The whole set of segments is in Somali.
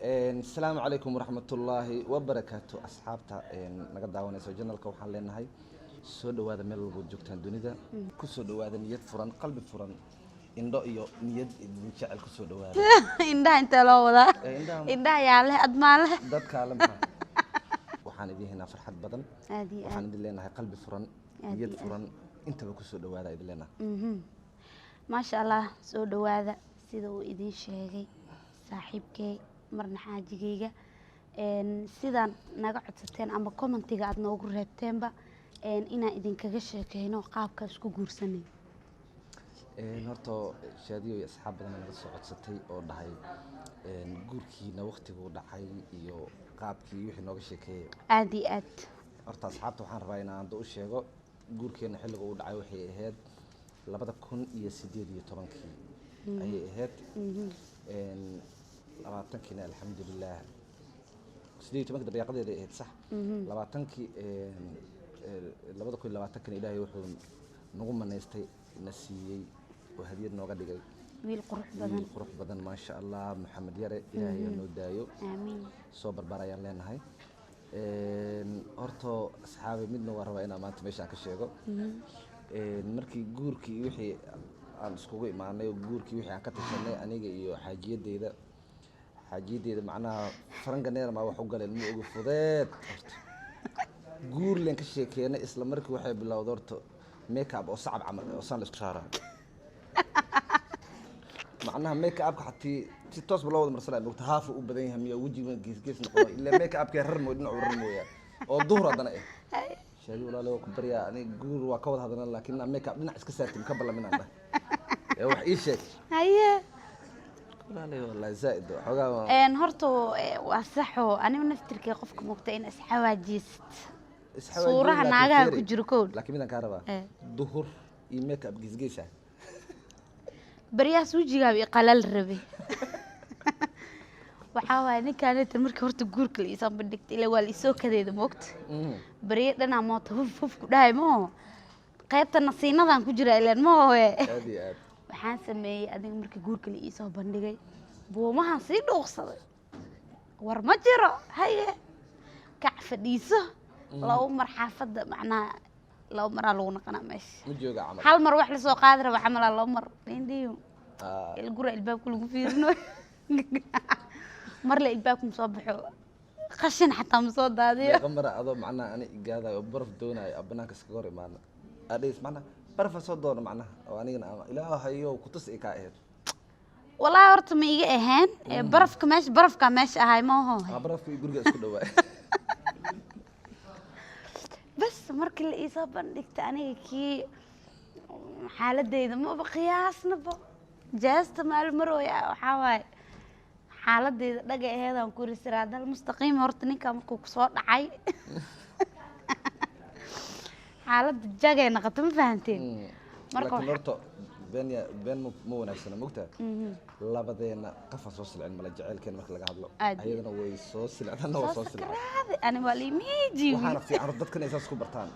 السلام عليكم ورحمة الله وبركاته أصحابتا naga daawanayso janalka waxaan leenahay soo dhawaada meel walba joogtaan dunida ku soo dhawaada niyad furan qalbi furan indho iyo niyad idin jecel ku soo dhawaada indhaha inta loo wadaa indhaha yaa leh admaan leh dadka leh waxaan idin heynaa farxad badan waxaan idin leenahay qalbi furan niyad furan intaba ku soo dhawaada idin leenahay maasha Allah soo dhawaada sida uu idin sheegay saaxiibkay marna xaajigayga sidaan naga codsateen ama commentiga aad noogu reebteenba inaan idinkaga sheekeyno qaabka isku guursanay horta shaadiyo iyo asxaab badan naga soo codsatay oo dhahay guurkiina waqtigu dhacay iyo qaabkii wixii nooga sheekeeyay aad iyo aad horta asxaabta waxaan rabaa inaan u sheego guurkeena xilliga uu dhacay waxay ahayd 2018 ayay ahayd labaatankina alxamdulilah 18 daqiiqadeeda ahayd sax labaatankii 2020 ilaahay wuxuu nagu manaystay na siiyey oo hadiyad nooga dhigay wiil qurux badan ma sha Allah maxamed yare ilaahay noo daayo amiin soo barbarayaan leenahay horto asxaabi midna waa rabaa inaan maanta meesha ka sheego markii guurkii wixii aan iskugu imaanay guurkii wixii aan ka tashanay aniga iyo xaajiyadeeda macnaha faranganeer ma wax u galeen ma ugu fudeed horta guur leen ka sheekeynay isla markii waxay bilowday horta make up oo sacab camal oo san isku saara macnaha make up ka xatii si toos bilowday marsalay mugta haaf u badan yahay miya wajiga gees noqon ilaa make up ka rar mooyay dhinac rar mooyaa oo duhur hadana shaadi walaalo ku bariya ani guur waa ka wada hadana laakiin make up dhinac iska saartin ka balaminaa wax ii sheeg haye walaalo wallahi zaaid xogaa horta waa saxo aniga naftirkay qofka moogta in isxawaajiist suuraha naagaha ku jiro kood laakiin midaan ka rabaa duhur iyo make up geesgeesa bariyaas wajiga iyo qalal rabe waxaa waay ninkaan inta markii horta guurka la isoo bandhigtay ilaa waa la isoo kadeeda moogta bariya dhanaa moota huf ku dhahay moo qaybta nasiinadan ku jira ilaan moo aad iyo aad waxaan sameeyay adiga markii guurka la isoo bandhigay buumahan sii dhuuqsaday war ma jiro haye kac fadhiiso laba mar xaafadda macnaha laba maraa lagu naqanaa meesha ma jooga camal hal mar wax la soo qaadi raba camalaa laba mar indhiyo gura ilbaabka lagu fiirino mar la ilbaabka ma soo baxo qashin xataa ma soo daadiyo qamara adoo macnaha ani igaadayo baraf doonayo banaanka iskaga hor imaana adheys macnaha baraf soo doono macnaha oo anigana ilaahayo ku tus ay ka ahayd walaa horta ma iga ahaan barafka meesha ahay ma aho barafka guriga isku dhawaa bas markii la isoo bandhigtay aniga kii xaaladeyda ma qiyaasnaba jaasta maalmarooya waxaa waaye xaaladeyda dhaga aheedaan ku risraa dal mustaqiim horta ninka markuu ku soo dhacay xaaladda jagay noqotay ma fahanteen marka horta been ma wanaagsana mogtaa labadeena qafa soo silcin mala jaceylkeen marka laga hadlo ayadana way soo silcdana waa soo silcay ani waa liimiiji waxaana fiican dadkan ay saas ku bartaan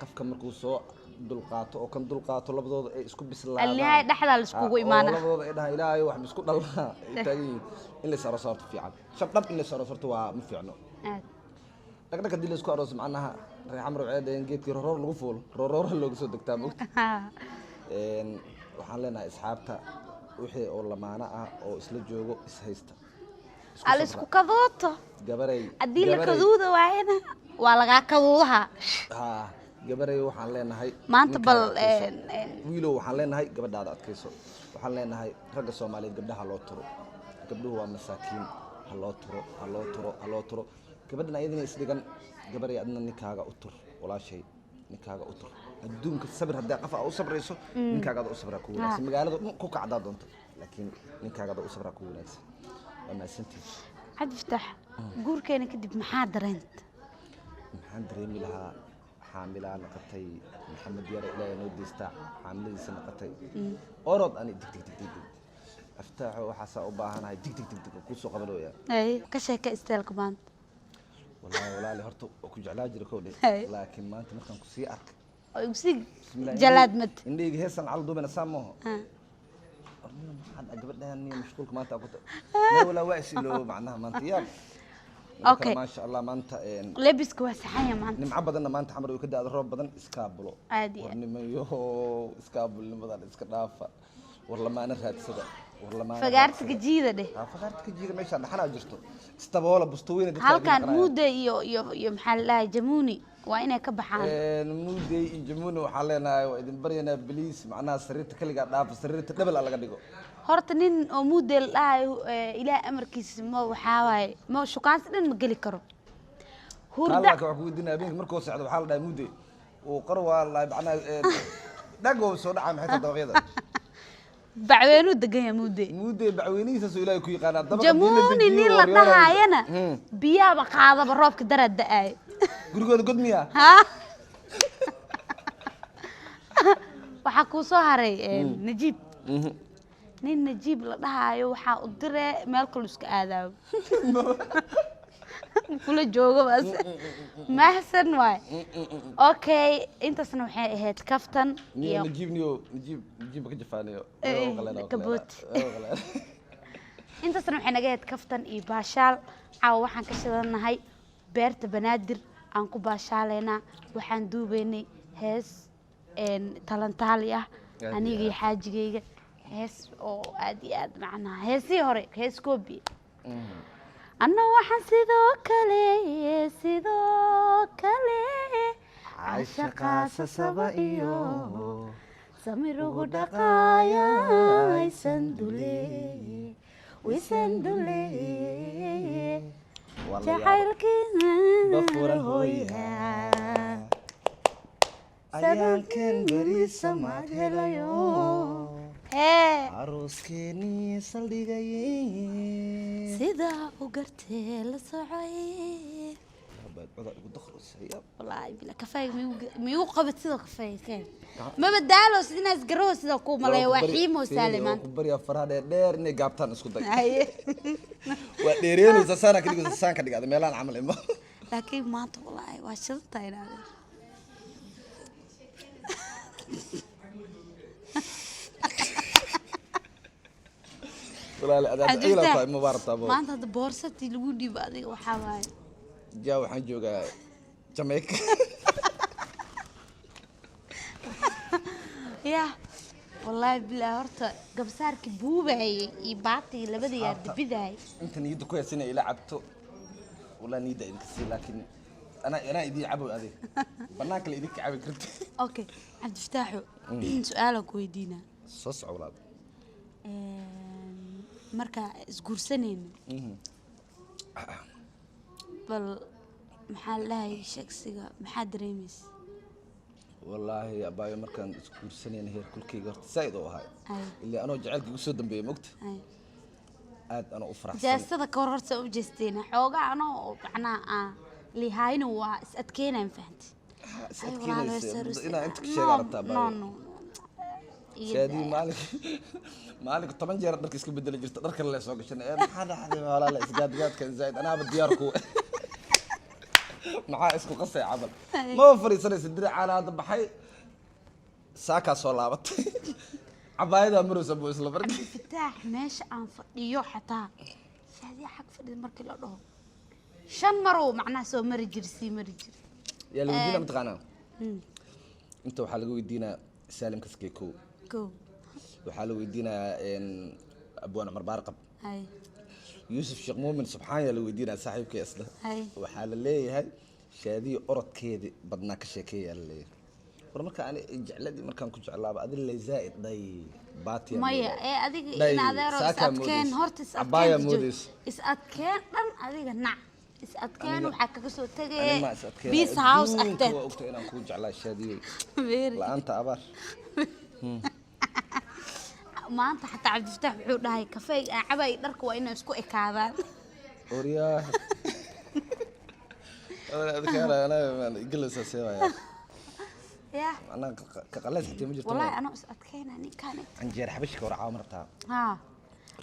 qafka markuu soo dulqaato oo kan dulqaato labadooda ay isku bislaadaan alnihay dhaxda la iskugu imaana labadooda ay dhahay ilaahay wax isku dhalnaa taagin in la saro sarto fiican shabdab in la saro sarto waa ma fiicno dhaqdhaq hadii la isku aroos macnaha reexamro ceedeen geedkii roor lagu fuul roor looga soo degtaa mogta waxaan leenahay asxaabta wixii oo lamaana ah oo isla joogo is haysta al isku kadooto gabaray hadii la kaduuda waayna waa laga kaduudaha gabaray waxaan leenahay maanta bal wiilo waxaan leenahay gabadhaada adkayso waxaan leenahay ragga Soomaaliyeed gabdhaha loo turo gabdhuhu waa masaakiin ha loo turo gabadhan ayadina isdhigan gabaray adna ninkaaga u tur walaashay ninkaaga u tur adduunka sabir haddii qafa u sabrayso ninkaaga u sabra ku wanaagsan magaalada ku kacdaa doonto laakiin ninkaaga u sabra ku wanaagsan ama santii had fitax guurkeena kadib maxaa dareent maxaan dareemi lahaa xaamilaa noqotay maxamed yare ilaahay noo deystaa xaamiladiisa noqotay orod ani dig aftaaxo waxaa u baahanahay dig ku soo qabanooya ka sheeka isteelka maanta walaali horta ku jeclaa jira koodhe laakiin maanta markaan ku sii arkay oo igsi jalaad mad indhiga heesan cal duubana saamo أرني محد قبلها إني مشغولك ما أنت كنت لا ولا وعسي لو معناها ما أنت يا أوكي. ما شاء الله ما أنت لبسك واسحية ما أنت نمع بدن ما أنت حمر وكده هذا الرب بدن إسكابلو عادي ورني ما يو إسكابل بدن إسكنافة والله ما أنا هاد صدق والله ما فقارتك جيدة ده فقارتك جيدة ما شاء الله حنا جرتو استبولا بستوين halkan muuda iyo maxaa la dhahay jamuuni waa inay ka baxaan muuday iyo jamuuni waxaa leenahay waa idin baryanaa biliis macnaha sariirta kaligaa dhaafa sariirta dhabal laga dhigo horta nin oo muuday la dhahayo ilaah amarkiisa ma waxaa waaye ma shukaansi dhan ma geli karo hurda waxaa ku weydiinaa habeenkii markuu socdo waxaa la dhahay muuday uu qar waa la macnaha dhagow soo dhacaa maxay tahay dabaqyada bacweenu degan yahay muuday bacweenihiisa soo ilaahay ku yaqaanaa dabaq jamuuni nin la dhahayana biyaaba qaadaba roobka darad da'ay gurigooda god miya ha waxa ku soo haray najiib nin najiib la dhahayo waxa u diray meel kale iska aadayo kula joogo bas mahsan waay okay intaasna waxay ahayd kaftan iyo najiib ka jafaanayo kaboot intaasna waxay naga ahayd kaftan iyo baashaal caawa waxaan ka shidanahay beerta banaadir aan ku baashaaleynaa waxaan duubaynay hees talantaali ah aniga iyo xaajigayga hees oo aad iyo aad macnaha heesii hore hees koobi أنا وحن سيدو كلي عشق سبايو سميرو دقايا يسندولي ويسندولي جعلك بفور هويا أيان كان بريس ما هلايو عروسكيني صليغاي سيدا وقرتي لصعي بعد دخل السياب والله بلا كفايه ميو قبت سيدا كفايه كان ما بدالو سيدنا اسقرو سيدا كو ملاي وحيم وسالمان كبريا فراد دير ني غابتان اسكو داي اي وديرينو ساسانا كدي ساسان كدي ميلان عمل ما لكن ما والله واشلتاي هذا ولا لا هذا إلى طيب مبارك طابو ما أنت هذا بورصتي الودي بعدين وحواي جاو حنجوجا جامايكا يا والله بلا هرتا قبصارك بوبعي يبعطي لبدي يا دبداي أنت نيدو كويس هنا إلى عبتو ولا نيدا إنكسي لكن أنا إيدي عبو هذه بناك اللي إيديك عبو كرت أوكي عبد الفتاح سؤالك ويدينا صص أولاد marka isguursaneen bal maxaa lahay shakhsiga maxaa dareemis wallahi abaayo markaan isguursaneen heer kulkayga horta said oo ahay ilaa anoo jacaylka ugu soo dambeeyay mogta aad ana u faraxsan jeestada ka hor horta u jeesteena xoogaa anoo macnaa lihayna waa is adkeenaan fahanti is adkeenaysa ina inta ka sheega rabtaa baa شادي مالك طبعا جرى درك اسكو بدل جرت درك اللي سوق شنو ما حدا ولا لا اسقاد كان زايد انا بدياركو معاه اسكو قصي عبل ما فريسن سدري على هذا بحي ساكا سو لابت عبايده مروس ابو اسلا برك فتاح ماشي ان فديو حتى شادي حق فدي markii la dhaho shan maro macna soo mari jirsi mari jir يا اللي ودينا متقانا انت waxa lagu weydiina سالم كسكيكو كو وحالو ويدينا ان ابونا عمر بارقب هاي يوسف شيخ مؤمن سبحان الله ويدينا صاحبك اصلا هاي وحال ليهي شادي اردكيدي بدنا كشيكيه اللي marka aan jecladii markaan ku jeclaaba adil lay zaid day baatiya maya adiga in adeero isadkeen horta isadkeen dhan adiga nac isadkeen waxa kaga soo tagay peace house agteed waa ogtay inaan ku jeclaa shaadiyay laanta abaar maanta xataa Cabdi Fataax wuxuu dhahay kafeey cabay dharka waa inay isku ekaadaan oriyaa أنا جلس أسيرها يا أنا كقلت حتى مجرد والله أنا أتكينا أني كانت عنجير حبشك ورا عمرتها ها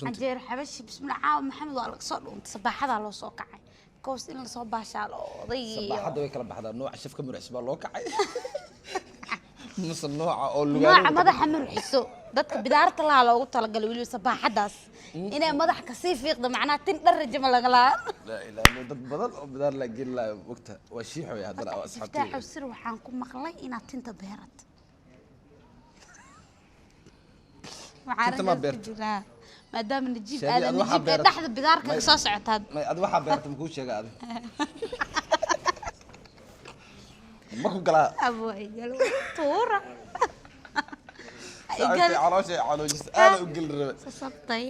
عنجير حبش بسم الله عاون محمد والله صار وانت صباح هذا لو صوقعي كوس إن صباح شال ضي صباح هذا ويكلم بحدا نوع شوف كم رحسب الله كعي نص النوع أو نوع ماذا حمر حسو dadka bidaarta laha loogu talagalay weliba sabaaxadaas inay madax ka sii fiiqdo macnaha tin dhar rajama laga lahaa لا إله إلا dad badan oo bidaar la gelin lahaa waqta waa shiixo ya hadana asxaabtay iftaaxu sir waxaan ku maqlay inaad tinta beerat Tinta ma beerto? jiraa maadaama najiib Shaadi, aadan ad waxaa najiib ee beerat- dhexda bidaarka ka soo socotaad may ad waxa beerta ma ku sheegaa adi ma ku galaa abo igal tuura saacadii caloosha caloojis aad u gel rabe sabtay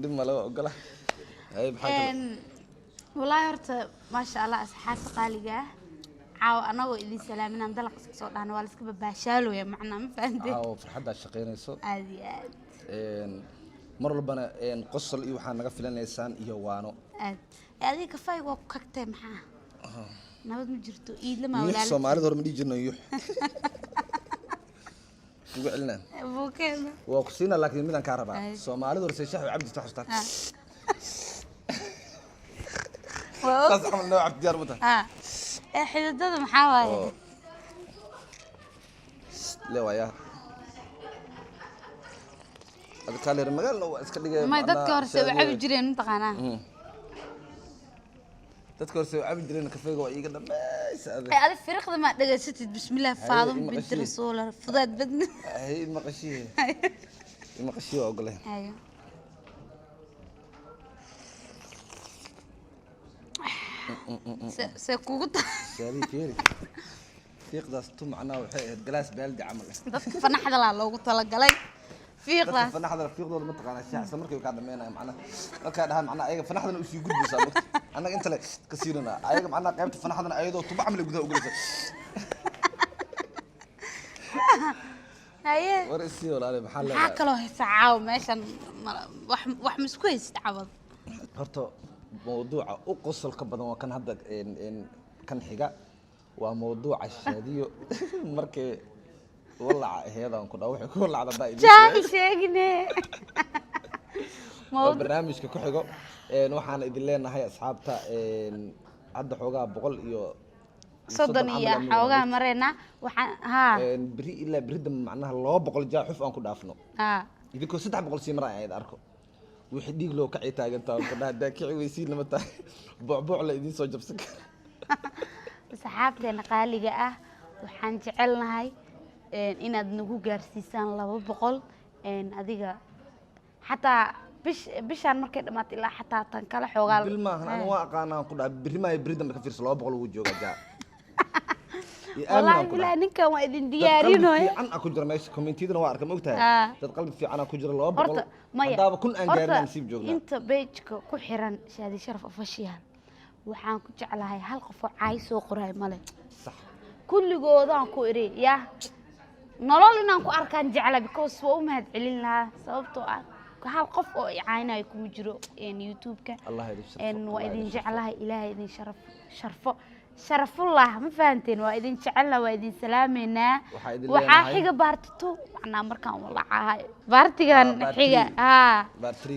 dib ma loo ogala hay maxaa kale والله هرت ما شاء الله أصحاب قالجة عاو أنا وإذا سلامنا ندلق صوت أنا والسك بباشالو يا معنا ما فهمت aa farxadda shaqeynayso أديات mar walbana qosol iyo waxaan naga filanaysaan iyo waano هذه كفاية وككتة معها نبض مجرتو إيد لما yux ولا Soomaalida hore ma dhigi jirno yux ugu celinaan أبو كذا waa ku siina laakiin midaan ka rabaa Ay. Soomaalida hore say shax cabdi taxustaa وأوك taas amal noo cabdi diyaar mutan حدود هذا محاوية lee waaya ad kale magaal oo iska dhigay ما يدك هرس وعبي جرين أنت قانا dadka hore say cabi jireen kafeega waa iiga dhamaysa هذا فرق ما دقيت بسم الله فاضل إما بنت غشية. رسول فضاد بدن hay maqashii waa ogolay أيوه سكوت shaadi fiiri fiiqdaas tu macnaa waxay ahayd galaas baaldi camal dadka fanaxda la loogu talagalay dadka fiiqdaas fanaxda fiiqdooda ma taqaanaa shaacsa markay ka dhameynayaan macnaa markaa dhahaan macnaa ayaga fanaxdana u sii gudbaysaa marka annaga inta le ka siinana ayaga macnaa qaybta fanaxdana ayadoo tuba camal ay gudaha ugelaysa haye war isii walaale maxaa maxaa leedahay kaloo haysa caaw meeshan wax ma isku haysid cabad horta mawduuca u qosolka badan waa kan hadda kan xiga waa mawduuca shaadiyo markay walaca aheedaan ku dhaa waxay ku walacda baa idin jaahi sheegne waa barnaamijka ku xigo waxaan idin leenahay asxaabta hadda xoogaa 100 iyo soddon iyo xoogaa mareena waxaan haa beri ilaa berida macnaha 200 jaa xuf aan ku dhaafno haa idinkoo 300 sii mar ay arko wixii dhiig loo kacay taagantaa ku dhaha daakici weysiin lama tahay boocbooc la idin soo jabsan kara asxaabteena qaaliga ah waxaan jecelnahay inaad nagu gaarsiisaan 200 adiga xataa bishaan markay dhamaato ilaa xataa tan kala xoogaa bil maahan aniga waa aqaanaan ku dhaha berri maayo berri dambe ka fiirso 200 ugu jooga jaa والله بلا نكا وإذن ديارينه fiican ku jira meesha commentidana waa arka ma ogtahay dad qalbi fiican ku jira 200 horta maya hadaba kun aan gaarin nasiib joogna inta page-ka ku xiran shaadi sharaf official waxaan ku jeclahay hal qof oo caay soo qoray male sax kulligoodaan ku iri ya nolol inaan ku arkaan jecla because waa u mahad celin lahaa sababtoo ah hal qof oo caaynayo kuma jiro youtube-ka allah idin sharfo waa idin jeclahay ilaahay idin sharfo شرف الله ما فهمتين وإذن شعلنا وإذن سلامنا وحاجة بارتو معنا مركان والله بارتيان حاجة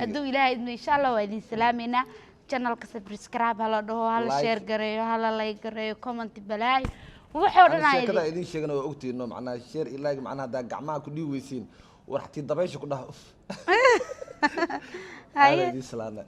أدو إلهي إن شاء الله وإذن سلامنا channel كسبسكرايب هلا ده هلا شير قريو هلا لايك قريو كومنت بلاي وحورنا إذن كذا إذن شيء أنا وقتي إنه معنا شير إلهي معنا دا جماعة كل يوم ويسين ورحتي الضبيش كلها هاي إذن سلامنا